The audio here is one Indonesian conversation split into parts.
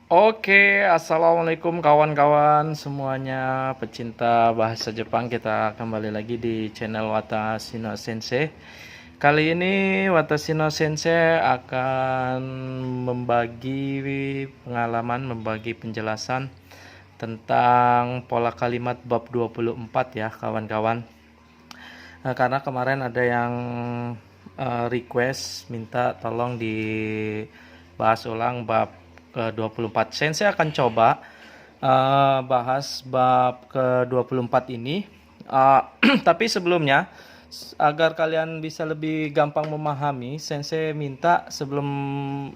Oke, assalamualaikum kawan-kawan semuanya pecinta bahasa Jepang. Kita kembali lagi di channel Watashino Sensei. Kali ini Watashino Sensei akan membagi pengalaman, membagi penjelasan tentang pola kalimat bab 24 ya kawan-kawan. Karena kemarin ada yang request minta tolong dibahas ulang bab ke-24. Sensei akan coba bahas bab ke-24 ini. Tapi sebelumnya, agar kalian bisa lebih gampang memahami, Sensei minta sebelum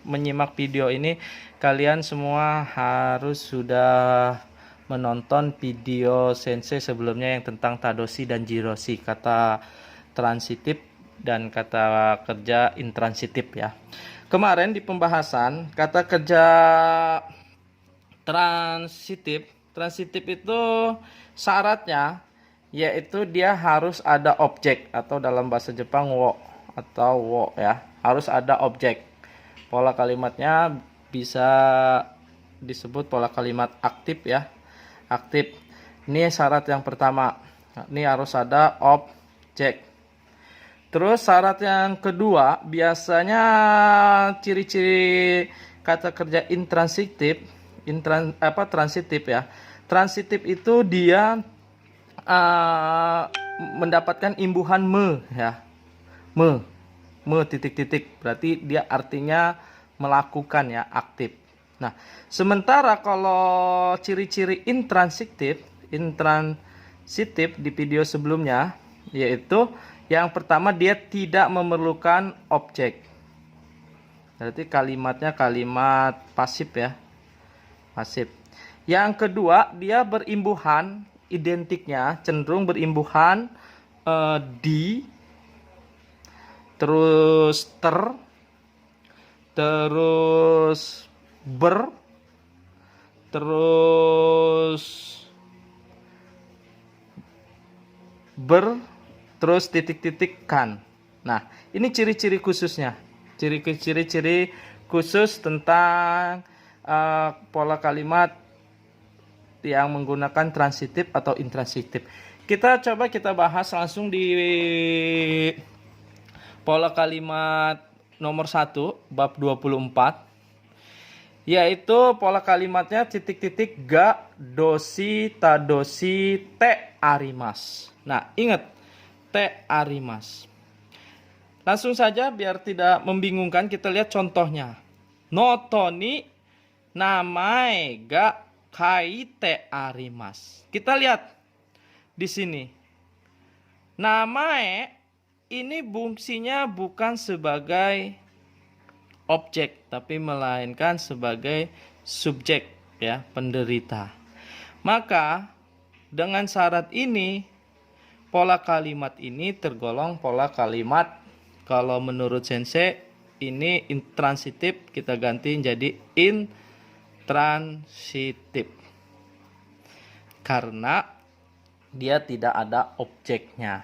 menyimak video ini, kalian semua harus sudah menonton video Sensei sebelumnya yang tentang Tadoshi dan Jiroshi, kata transitif dan kata kerja intransitif ya. Kemarin di pembahasan kata kerja transitif itu syaratnya yaitu dia harus ada objek, atau dalam bahasa Jepang wo ya, harus ada objek. Pola kalimatnya bisa disebut pola kalimat aktif ya, aktif. Ini syarat yang pertama, ini harus ada objek. Terus syarat yang kedua, biasanya ciri-ciri kata kerja intransitif, transitif ya. Transitif itu dia mendapatkan imbuhan ya. Titik-titik. Berarti dia artinya melakukan ya, aktif. Nah, sementara kalau ciri-ciri intransitif di video sebelumnya, yaitu yang pertama dia tidak memerlukan objek. Berarti kalimatnya kalimat pasif ya. Pasif. Yang kedua, dia berimbuhan, identiknya cenderung berimbuhan di, terus terus terus titik-titik kan. Nah, ini ciri-ciri khususnya. Ciri-ciri khusus tentang pola kalimat yang menggunakan transitif atau intransitif. Kita bahas langsung di pola kalimat nomor 1 bab 24. Yaitu pola kalimatnya titik-titik ga doshi tadoshi te arimas. Nah, ingat te arimas. Langsung saja biar tidak membingungkan, kita lihat contohnya. Noto ni namae ga kaite arimas. Kita lihat di sini. Namae ini fungsinya bukan sebagai objek, tapi melainkan sebagai subjek ya, penderita. Maka dengan syarat ini pola kalimat ini tergolong pola kalimat, kalau menurut Sensei ini intransitif, kita ganti jadi intransitif. Karena dia tidak ada objeknya.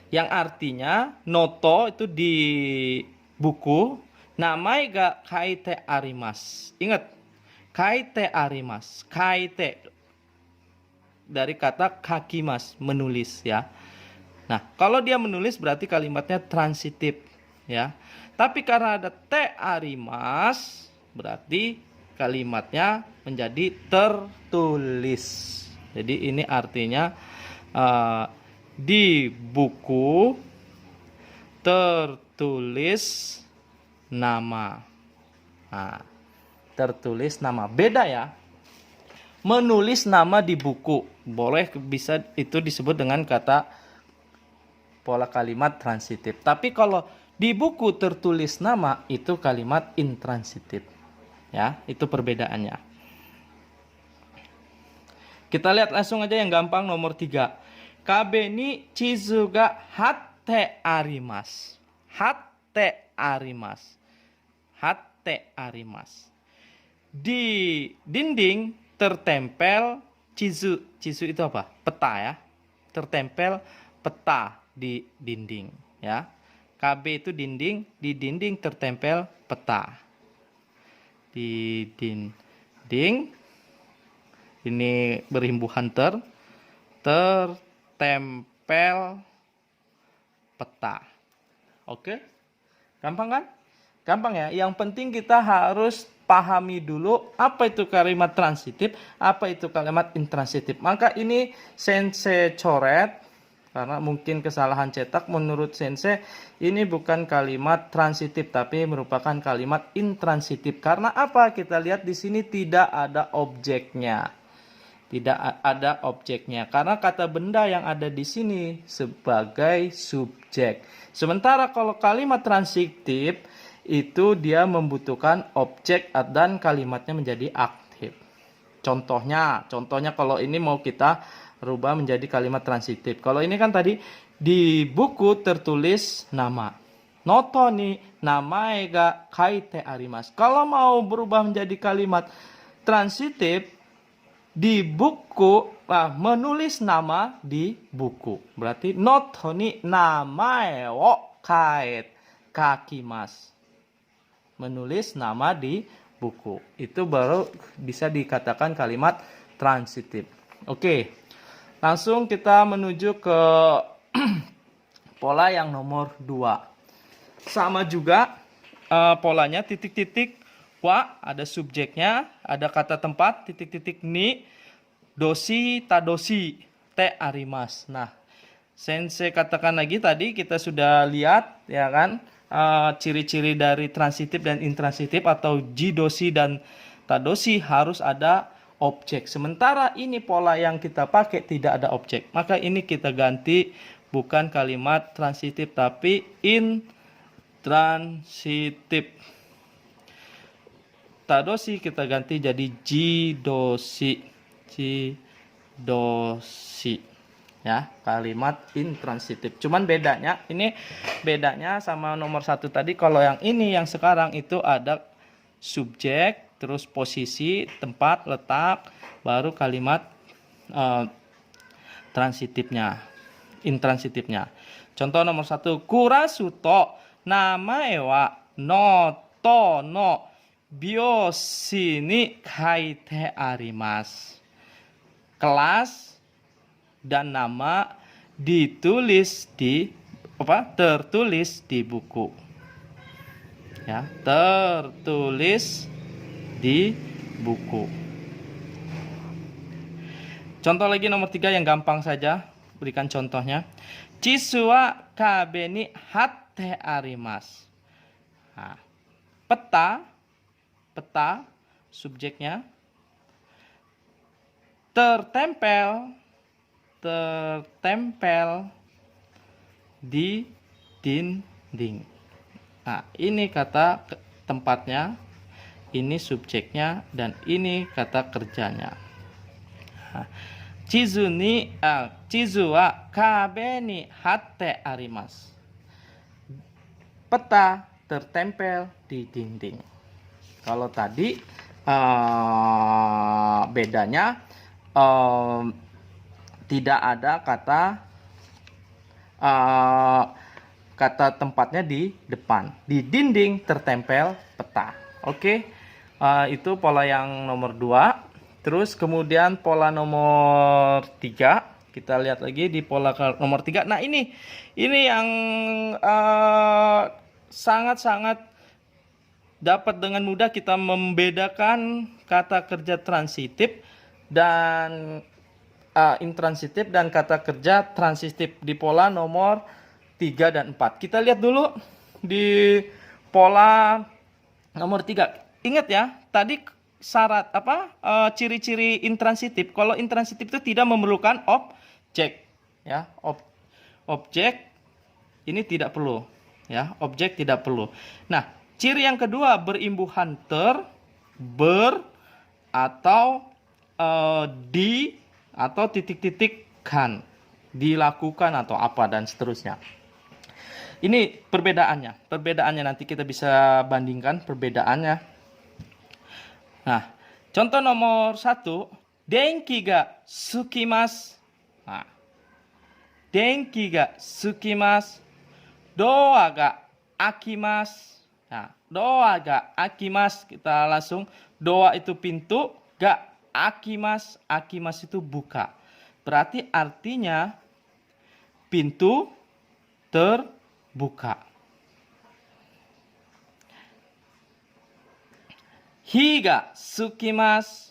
Yang artinya noto itu di buku, namai ga kaite arimas. Ingat, kaite arimas. Kaite dari kata kakimas, menulis ya. Nah, kalau dia menulis berarti kalimatnya transitif ya. Tapi karena ada te arimas, berarti kalimatnya menjadi tertulis. Jadi ini artinya di buku tertulis nama. Nah, tertulis nama. Beda ya. Menulis nama di buku. Boleh, bisa itu disebut dengan kata pola kalimat transitif. Tapi kalau di buku tertulis nama, itu kalimat intransitif. Ya, itu perbedaannya. Kita lihat langsung aja yang gampang, nomor 3. Kabe ni chizu ga hatte arimasu. Hatte arimasu. Hatte arimasu. Di dinding tertempel chizu. Chizu itu apa? Peta ya. Tertempel peta di dinding ya. KB itu dinding, di dinding tertempel peta. Di ding. Ini berimbuhan tertempel peta. Oke? Gampang kan? Gampang ya. Yang penting kita harus pahami dulu apa itu kalimat transitif, apa itu kalimat intransitif. Maka ini Sensei coret karena mungkin kesalahan cetak. Menurut Sensei ini bukan kalimat transitif tapi merupakan kalimat intransitif. Karena apa? Kita lihat di sini tidak ada objeknya. Tidak ada objeknya karena kata benda yang ada di sini sebagai subjek. Sementara kalau kalimat transitif itu dia membutuhkan objek dan kalimatnya menjadi aktif. Contohnya kalau ini mau kita rubah menjadi kalimat transitif. Kalau ini kan tadi di buku tertulis nama. Noto ni namae ga kaite arimasu. Kalau mau berubah menjadi kalimat transitif di buku, menulis nama di buku. Berarti noto ni namae wo kakimasu. Menulis nama di buku. Itu baru bisa dikatakan kalimat transitif. Oke. Langsung kita menuju ke pola yang nomor 2. Sama juga polanya titik-titik wa, ada subjeknya, ada kata tempat, titik-titik ni, dosi, tadosi, te arimas. Nah, Sensei katakan lagi tadi kita sudah lihat ya kan ciri-ciri dari transitif dan intransitif atau jidosi dan tadosi harus ada objek. Sementara ini pola yang kita pakai tidak ada objek. Maka ini kita ganti bukan kalimat transitif tapi intransitif. Tadosi kita ganti jadi jidosi. Ya, kalimat intransitif. Cuman bedanya sama nomor 1 tadi. Kalau yang ini yang sekarang itu ada subjek, terus posisi, tempat, letak, baru kalimat intransitifnya. Contoh nomor 1, kurasuto namae wa noto no byoshi ni kaite arimasu. Kelas dan nama tertulis di buku. Ya, tertulis di buku. Contoh lagi nomor 3 yang gampang saja, berikan contohnya. Chisu wa kabe ni hatte arimasu. Nah, peta subjeknya tertempel di dinding. Nah, ini kata tempatnya, ini subjeknya, dan ini kata kerjanya. Nah, chizu wa kabe ni hatte arimasu. Peta tertempel di dinding. Kalau tadi bedanya tidak ada kata tempatnya di depan. Di dinding tertempel peta. Oke. Itu pola yang nomor 2. Terus kemudian pola nomor 3. Kita lihat lagi di pola nomor 3. Nah, ini yang sangat-sangat dapat dengan mudah kita membedakan kata kerja transitif dan intransitif dan kata kerja transitif di pola nomor 3 dan 4. Kita lihat dulu di pola nomor 3. Ingat ya, tadi syarat ciri-ciri intransitif. Kalau intransitif itu tidak memerlukan objek, ya. Objek ini tidak perlu, ya. Objek tidak perlu. Nah, ciri yang kedua berimbuhan ber atau di atau titik-titik kan, dilakukan atau apa dan seterusnya. Ini perbedaannya nanti kita bisa bandingkan perbedaannya. Nah, contoh nomor 1, denki ga sukimasu. Nah, denki ga sukimasu, doa ga akimasu. Nah, doa ga akimas. Kita langsung doa itu pintu, ga akimas itu buka. Berarti artinya pintu terbuka. Higa sukimas,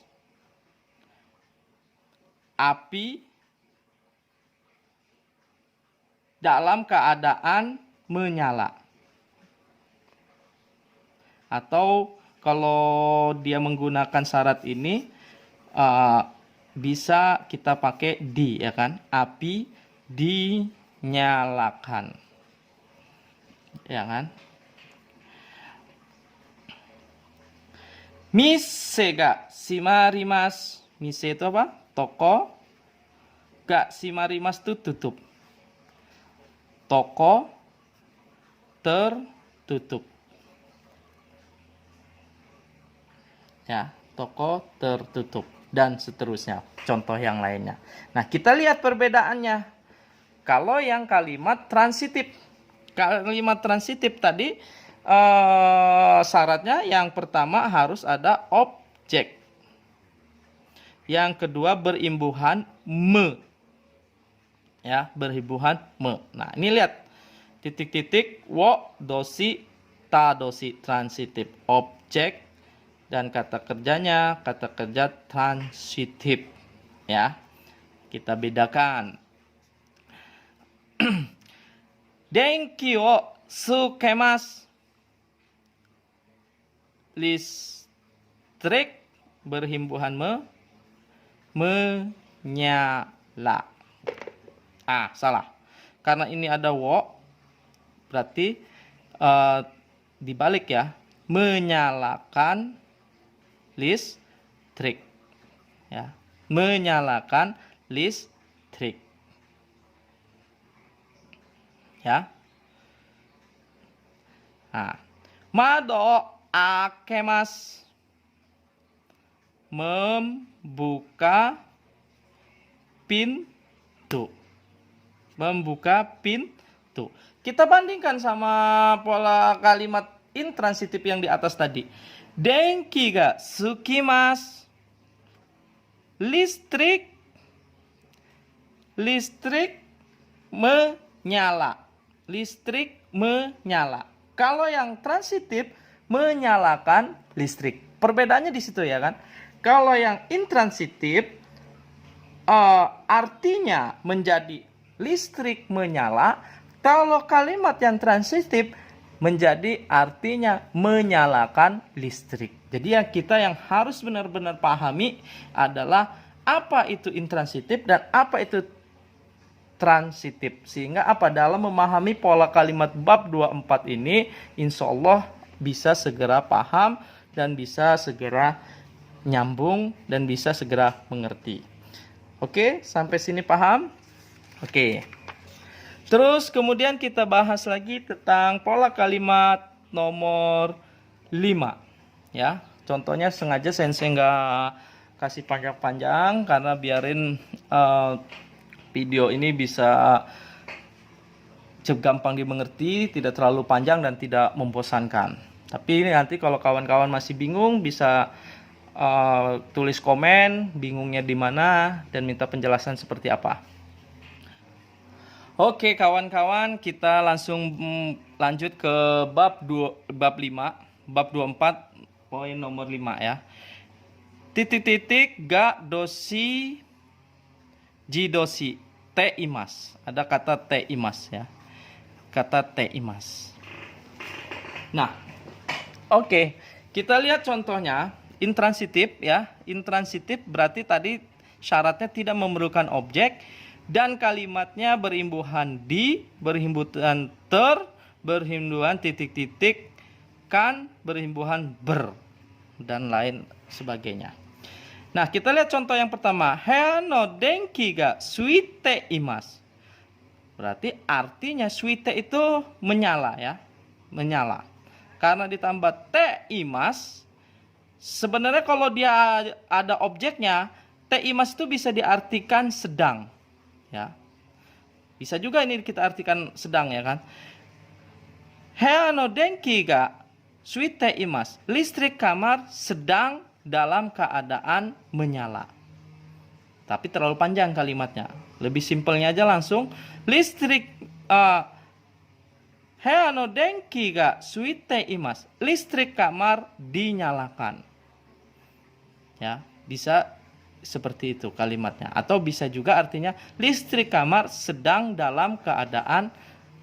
api dalam keadaan menyala. Atau kalau dia menggunakan syarat ini bisa kita pakai di, ya kan? Api dinyalakan. Ya kan? Mise ga shimarimasu. Mise itu apa? Toko. Ga shimarimasu itu tutup. Toko tertutup. Ya, toko tertutup dan seterusnya. Contoh yang lainnya. Nah, kita lihat perbedaannya. Kalau yang kalimat transitif. Kalimat transitif tadi syaratnya yang pertama harus ada objek. Yang kedua berimbuhan me. Ya, berimbuhan me. Nah, ini lihat. Titik-titik wo, dosi, ta, dosi. Transitif. Objek dan kata kerjanya, kata kerja transitif. Ya. Kita bedakan. Denki wo tsukemasu. Listrik berhimbuhan menyala. Salah. Karena ini ada wo, berarti dibalik ya. Menyalakan listrik. Ya. Menyalakan listrik. Ya. Mado akemas. Membuka pintu. Membuka pintu. Kita bandingkan sama pola kalimat intransitif yang di atas tadi. Denki ga tsukimasu. Listrik menyala. Listrik menyala. Kalau yang transitif menyalakan listrik. Perbedaannya di situ ya kan. Kalau yang intransitif artinya menjadi listrik menyala. Kalau kalimat yang transitif menjadi artinya menyalakan listrik. Jadi kita yang harus benar-benar pahami adalah apa itu intransitif dan apa itu transitif. Sehingga dalam memahami pola kalimat bab 24 ini, insya Allah bisa segera paham dan bisa segera nyambung dan bisa segera mengerti. Oke, sampai sini paham? Oke. Terus kemudian kita bahas lagi tentang pola kalimat nomor 5. Ya, contohnya sengaja Sensei nggak kasih panjang-panjang karena biarin video ini bisa gampang dimengerti, tidak terlalu panjang dan tidak membosankan. Tapi nanti kalau kawan-kawan masih bingung bisa tulis komen bingungnya di mana dan minta penjelasan seperti apa. Oke kawan-kawan, kita langsung lanjut ke bab 5, bab 24 poin nomor 5 ya. Titik-titik ga doshi jidoshi te imas. Ada kata te imas ya. Kata te imas. Nah, oke, kita lihat contohnya intransitif ya. Intransitif berarti tadi syaratnya tidak memerlukan objek dan kalimatnya berimbuhan di, berhimbuhan ter, berhimbuhan titik-titik kan, berhimbuhan ber dan lain sebagainya. Nah, kita lihat contoh yang pertama. Hea no denki ga suite imas. Berarti artinya suite itu menyala ya. Menyala. Karena ditambah te imas, sebenarnya kalau dia ada objeknya, te imas itu bisa diartikan sedang. Ya. Bisa juga ini kita artikan sedang ya kan. Hea no denki ga suite imas. Listrik kamar sedang dalam keadaan menyala. Tapi terlalu panjang kalimatnya. Lebih simpelnya aja langsung. Listrik Heya no denki ga suite imas. Listrik kamar dinyalakan. Ya, bisa seperti itu kalimatnya. Atau bisa juga artinya listrik kamar sedang dalam keadaan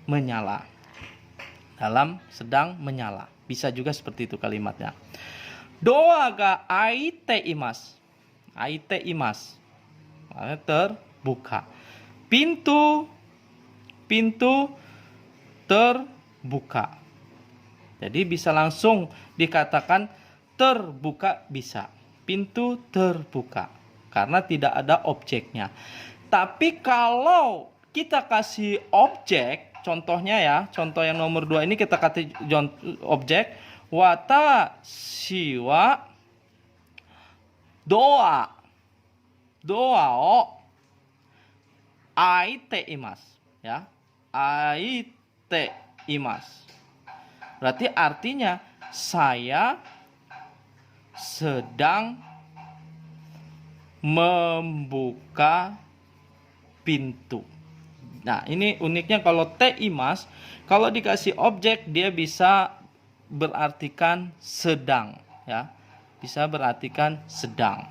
menyala. Sedang menyala. Bisa juga seperti itu kalimatnya. Doa ga aite imas. Aite imas. Terbuka. Pintu terbuka. Jadi bisa langsung dikatakan terbuka bisa. Pintu terbuka. Karena tidak ada objeknya. Tapi kalau kita kasih objek, contohnya ya, contoh yang nomor 2 ini kita kasih objek. Watashi wa doa o aite imasu. Ya. Aite imasu. Berarti artinya saya sedang membuka pintu. Nah, ini uniknya kalau te imas, kalau dikasih objek dia bisa berartikan sedang, ya. Bisa berartikan sedang.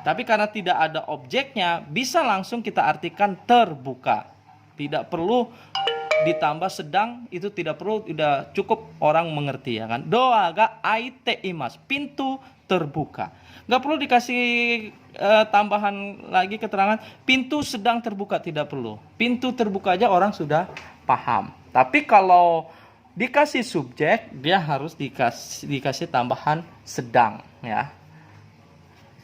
Tapi karena tidak ada objeknya, bisa langsung kita artikan terbuka. Tidak perlu ditambah sedang, itu tidak perlu, sudah cukup orang mengerti, ya kan. Doa ga aite imas, pintu terbuka. Nggak perlu dikasih tambahan lagi keterangan pintu sedang terbuka, tidak perlu. Pintu terbuka aja orang sudah paham. Tapi kalau dikasih subjek, dia harus dikasih tambahan sedang, ya.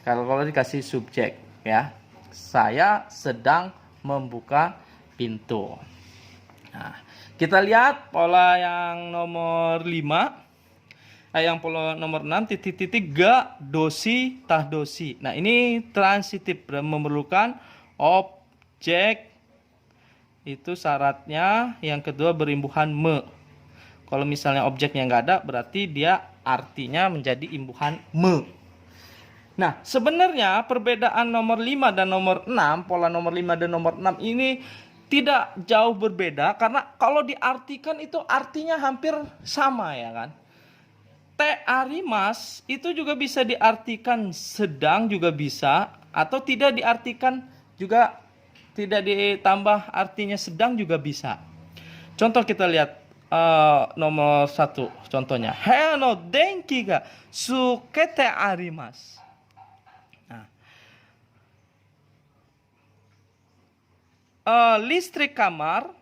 Kalau dikasih subjek, ya, saya sedang membuka pintu. Nah, kita lihat pola yang nomor 5. Yang pola nomor 6, titik-titik ga dosi tah dosi. Nah, ini transitif, memerlukan objek. Itu syaratnya. Yang kedua berimbuhan me. Kalau misalnya objeknya nggak ada, berarti dia artinya menjadi imbuhan me. Nah, sebenarnya perbedaan nomor 5 dan nomor 6, pola nomor 5 dan nomor 6 ini tidak jauh berbeda. Karena kalau diartikan itu artinya hampir sama, ya kan. Te arimas itu juga bisa diartikan sedang, juga bisa, atau tidak diartikan juga, tidak ditambah artinya sedang juga bisa. Contoh kita lihat nomor 1 contohnya. Heya no denki ga sukete arimas. Nah, listrik kamar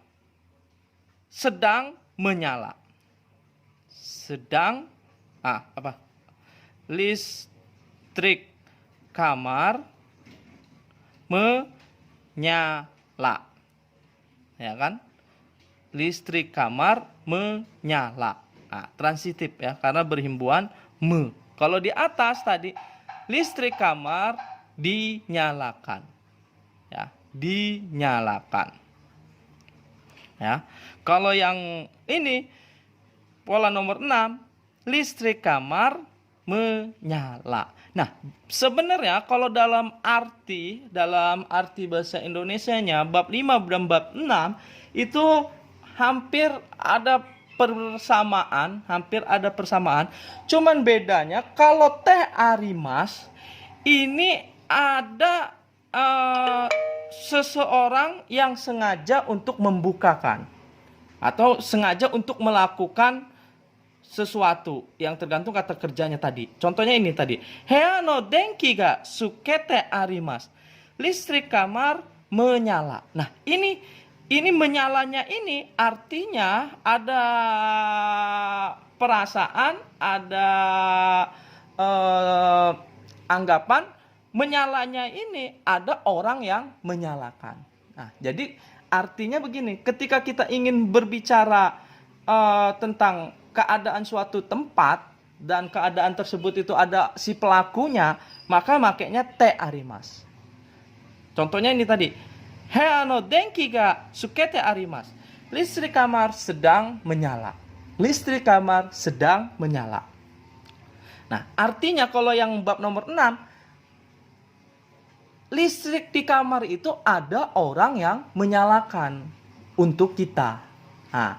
sedang menyala. Listrik kamar menyala. Ya kan? Listrik kamar menyala. Nah, transitif, ya, karena berhimbuan me. Kalau di atas tadi listrik kamar dinyalakan. Ya, dinyalakan. Ya. Kalau yang ini pola nomor 6, listrik kamar menyala. Nah, sebenarnya kalau dalam arti bahasa Indonesianya bab 5 dan bab 6 itu hampir ada persamaan, cuman bedanya kalau teh arimas ini ada seseorang yang sengaja untuk membukakan atau sengaja untuk melakukan sesuatu yang tergantung kata kerjanya tadi. Contohnya ini tadi. Heya no denki ga sukete arimas. Listrik kamar menyala. Nah, ini menyalanya ini artinya ada perasaan, ada anggapan menyalanya ini ada orang yang menyalakan. Nah, jadi artinya begini, ketika kita ingin berbicara tentang keadaan suatu tempat dan keadaan tersebut itu ada si pelakunya, maka makainya te arimas. Contohnya ini tadi. Heya no denki ga sukete arimas. Listrik kamar sedang menyala. listrik kamar sedang menyala. Nah, artinya kalau yang bab nomor 6, listrik di kamar itu ada orang yang menyalakan untuk kita. Nah,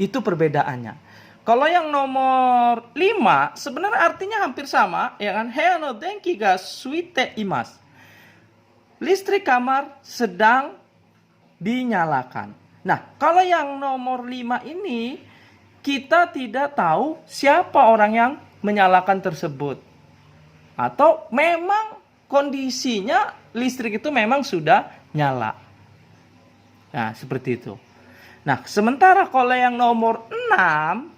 itu perbedaannya. Kalau yang nomor 5 sebenarnya artinya hampir sama, ya kan? Heano denki ga suite imas. Listrik kamar sedang dinyalakan. Nah, kalau yang nomor 5 ini kita tidak tahu siapa orang yang menyalakan tersebut. Atau memang kondisinya listrik itu memang sudah nyala. Nah, seperti itu. Nah, sementara kalau yang nomor 6,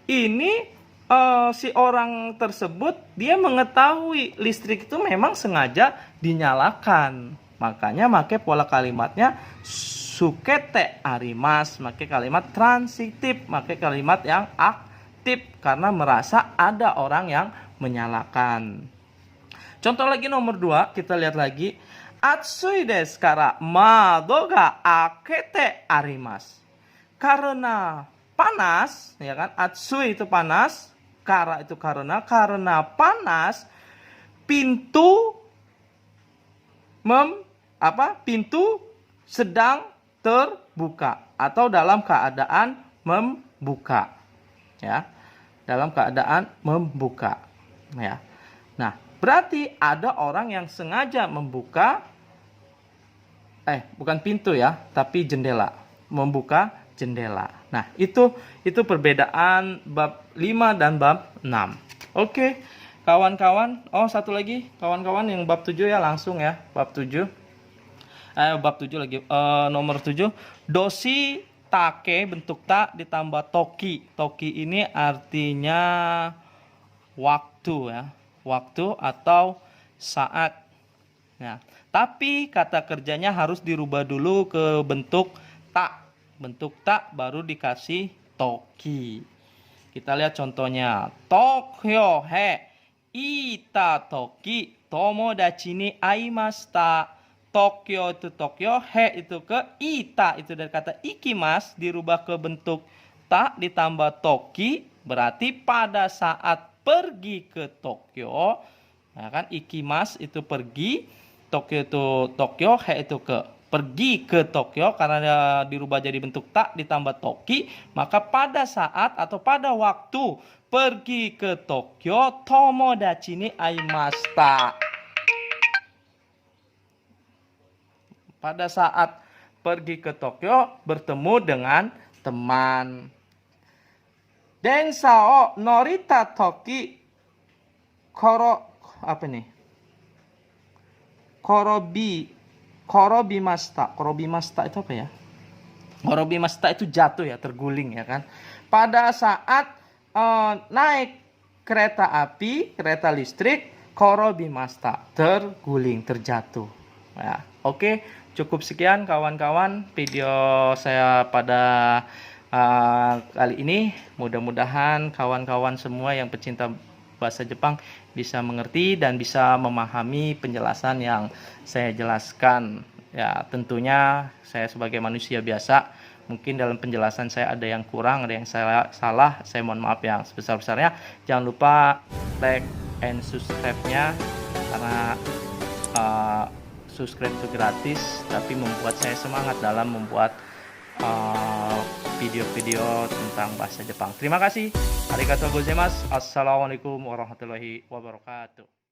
ini si orang tersebut dia mengetahui listrik itu memang sengaja dinyalakan. Makanya pakai pola kalimatnya sukete arimas, pakai kalimat transitif, pakai kalimat yang aktif karena merasa ada orang yang menyalakan. Contoh lagi nomor 2, kita lihat lagi. Atsui desu kara mado ga akete arimas. Karena panas, ya kan? Atsui itu panas, kara itu karena panas, pintu pintu sedang terbuka atau dalam keadaan membuka, ya, dalam keadaan membuka, ya. Nah, berarti ada orang yang sengaja membuka, bukan pintu ya, tapi jendela, membuka jendela. Nah, itu perbedaan bab 5 dan bab 6. Oke, kawan-kawan. Oh, satu lagi, kawan-kawan yang bab 7 ya, langsung ya, bab 7. Bab 7 lagi, nomor 7. Doshi take bentuk ta ditambah toki. Toki ini artinya waktu ya, waktu atau saat. Nah, tapi kata kerjanya harus dirubah dulu ke bentuk ta. Bentuk ta baru dikasih toki. Kita lihat contohnya. Tokyo he ita toki tomodachi ni aimashita. Tokyo itu Tokyo, he itu ke, ita itu dari kata ikimas dirubah ke bentuk ta ditambah toki, berarti pada saat pergi ke Tokyo, nah kan ikimas itu pergi, Tokyo itu Tokyo, he itu ke pergi ke Tokyo karena dirubah jadi bentuk ta ditambah toki, maka pada saat atau pada waktu pergi ke Tokyo, tomodachi ni aimashita. Pada saat pergi ke Tokyo, bertemu dengan teman. Densa o norita toki korobimashita. Korobimashita itu apa ya? Korobimashita itu jatuh ya, terguling ya kan. Pada saat naik kereta api, kereta listrik, korobimashita, terguling, terjatuh. Ya, oke. Cukup sekian kawan-kawan video saya pada kali ini. Mudah-mudahan kawan-kawan semua yang pecinta bahasa Jepang bisa mengerti dan bisa memahami penjelasan yang saya jelaskan. Ya, tentunya saya sebagai manusia biasa, mungkin dalam penjelasan saya ada yang kurang, ada yang salah, saya mohon maaf yang sebesar-besarnya. Jangan lupa like and subscribe-nya karena subscribe itu gratis, tapi membuat saya semangat dalam membuat video-video tentang bahasa Jepang. Terima kasih. Arigatou gozaimasu. Assalamualaikum warahmatullahi wabarakatuh.